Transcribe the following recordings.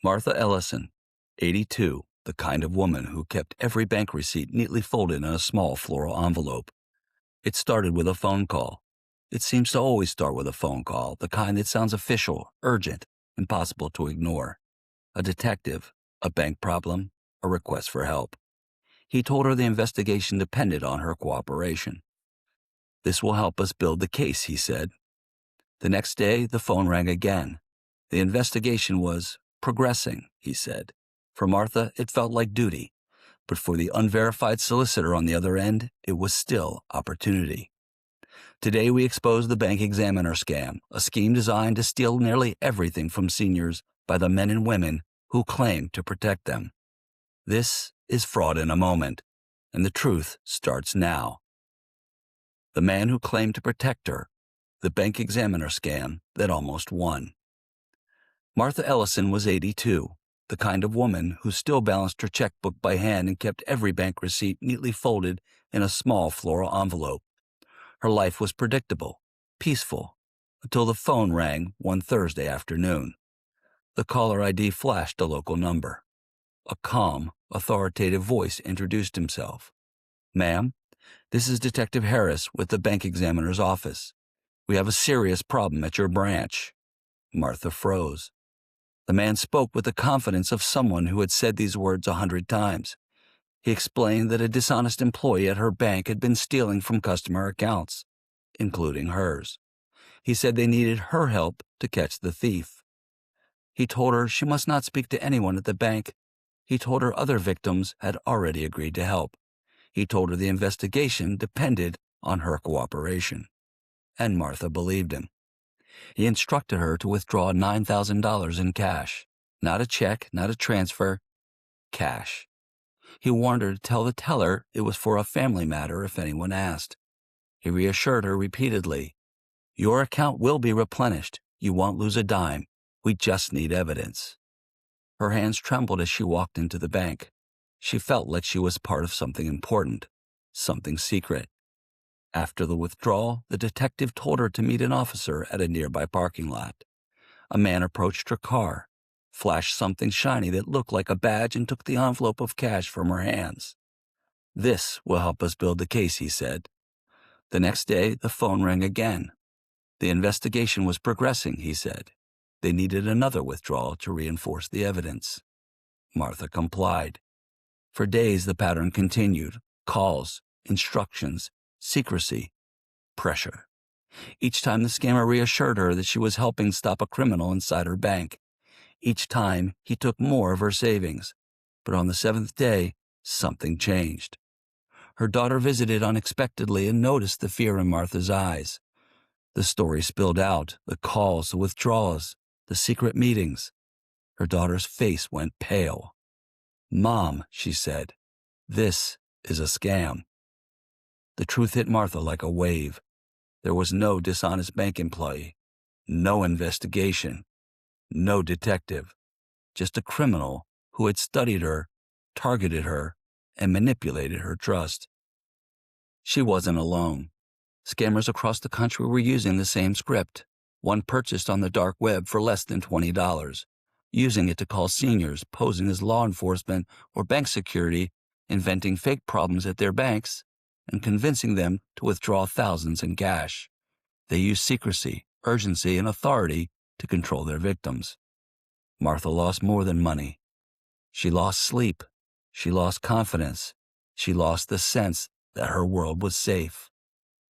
Martha Ellison, 82, the kind of woman who kept every bank receipt neatly folded in a small floral envelope. It started with a phone call. It seems to always start with a phone call, the kind that sounds official, urgent, impossible to ignore. A detective, a bank problem, a request for help. He told her the investigation depended on her cooperation. "This will help us build the case," he said. The next day, the phone rang again. The investigation was progressing, he said. For Martha, it felt like duty, but for the unverified solicitor on the other end, it was still opportunity. Today, we expose the bank examiner scam, a scheme designed to steal nearly everything from seniors by the men and women who claim to protect them. This is Fraud in a Moment, and the truth starts now. The man who claimed to protect her, the bank examiner scam that almost won. Martha Ellison was 82, the kind of woman who still balanced her checkbook by hand and kept every bank receipt neatly folded in a small floral envelope. Her life was predictable, peaceful, until the phone rang one Thursday afternoon. The caller ID flashed a local number. A calm, authoritative voice introduced himself. "Ma'am, this is Detective Harris with the bank examiner's office. We have a serious problem at your branch." Martha froze. The man spoke with the confidence of someone who had said these words 100 times. He explained that a dishonest employee at her bank had been stealing from customer accounts, including hers. He said they needed her help to catch the thief. He told her she must not speak to anyone at the bank. He told her other victims had already agreed to help. He told her the investigation depended on her cooperation. And Martha believed him. He instructed her to withdraw $9,000 in cash. Not a check, not a transfer, cash. He warned her to tell the teller it was for a family matter if anyone asked. He reassured her repeatedly, "Your account will be replenished. You won't lose a dime. We just need evidence." Her hands trembled as she walked into the bank. She felt like she was part of something important, something secret. After the withdrawal, the detective told her to meet an officer at a nearby parking lot. A man approached her car, flashed something shiny that looked like a badge, and took the envelope of cash from her hands. "This will help us build the case," he said. The next day, the phone rang again. The investigation was progressing, he said. They needed another withdrawal to reinforce the evidence. Martha complied. For days, the pattern continued. Calls, instructions, secrecy, pressure. Each time, the scammer reassured her that she was helping stop a criminal inside her bank. Each time, he took more of her savings. But on the seventh day, something changed. Her daughter visited unexpectedly and noticed the fear in Martha's eyes. The story spilled out, the calls, the withdrawals, the secret meetings. Her daughter's face went pale. "Mom," she said, "this is a scam." The truth hit Martha like a wave. There was no dishonest bank employee, no investigation, no detective, just a criminal who had studied her, targeted her, and manipulated her trust. She wasn't alone. Scammers across the country were using the same script, one purchased on the dark web for less than $20, using it to call seniors posing as law enforcement or bank security, inventing fake problems at their banks, and convincing them to withdraw thousands in cash. They used secrecy, urgency, and authority to control their victims. Martha lost more than money. She lost sleep. She lost confidence. She lost the sense that her world was safe.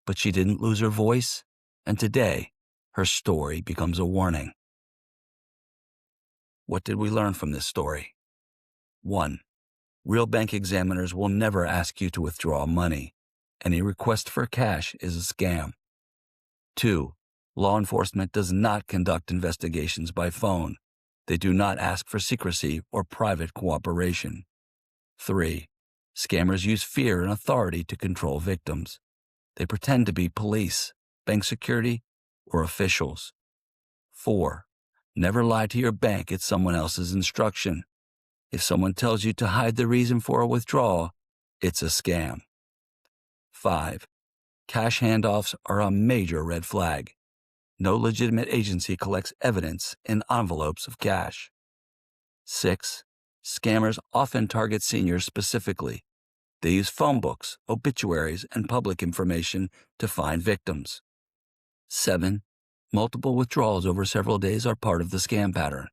But she didn't lose her voice, and today, her story becomes a warning. What did we learn from this story? 1. Real bank examiners will never ask you to withdraw money. Any request for cash is a scam. 2. Law enforcement does not conduct investigations by phone. They do not ask for secrecy or private cooperation. 3. Scammers use fear and authority to control victims. They pretend to be police, bank security, or officials. 4. Never lie to your bank at someone else's instruction. If someone tells you to hide the reason for a withdrawal, it's a scam. 5. Cash handoffs are a major red flag. No legitimate agency collects evidence in envelopes of cash. 6. Scammers often target seniors specifically. They use phone books, obituaries, and public information to find victims. 7. Multiple withdrawals over several days are part of the scam pattern.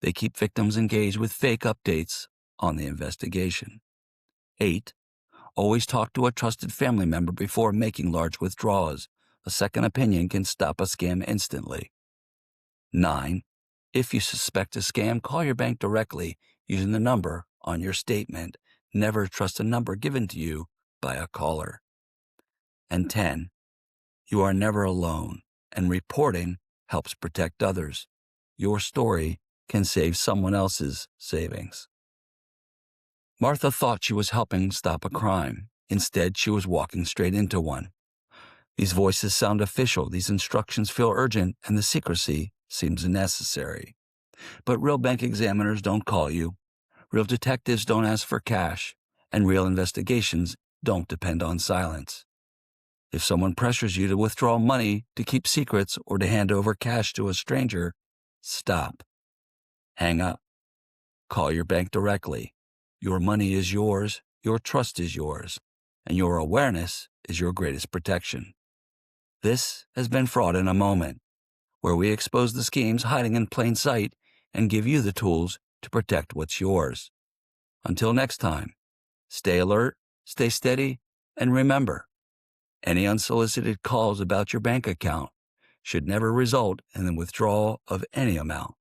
They keep victims engaged with fake updates on the investigation. 8. Always talk to a trusted family member before making large withdrawals. A second opinion can stop a scam instantly. 9. If you suspect a scam, call your bank directly using the number on your statement. Never trust a number given to you by a caller. And 10. You are never alone, and reporting helps protect others. Your story can save someone else's savings. Martha thought she was helping stop a crime. Instead, she was walking straight into one. These voices sound official, these instructions feel urgent, and the secrecy seems necessary. But real bank examiners don't call you. Real detectives don't ask for cash, and real investigations don't depend on silence. If someone pressures you to withdraw money, to keep secrets, or to hand over cash to a stranger, stop. Hang up. Call your bank directly. Your money is yours, your trust is yours, and your awareness is your greatest protection. This has been Fraud in a Moment, where we expose the schemes hiding in plain sight and give you the tools to protect what's yours. Until next time, stay alert, stay steady, and remember, any unsolicited calls about your bank account should never result in the withdrawal of any amount.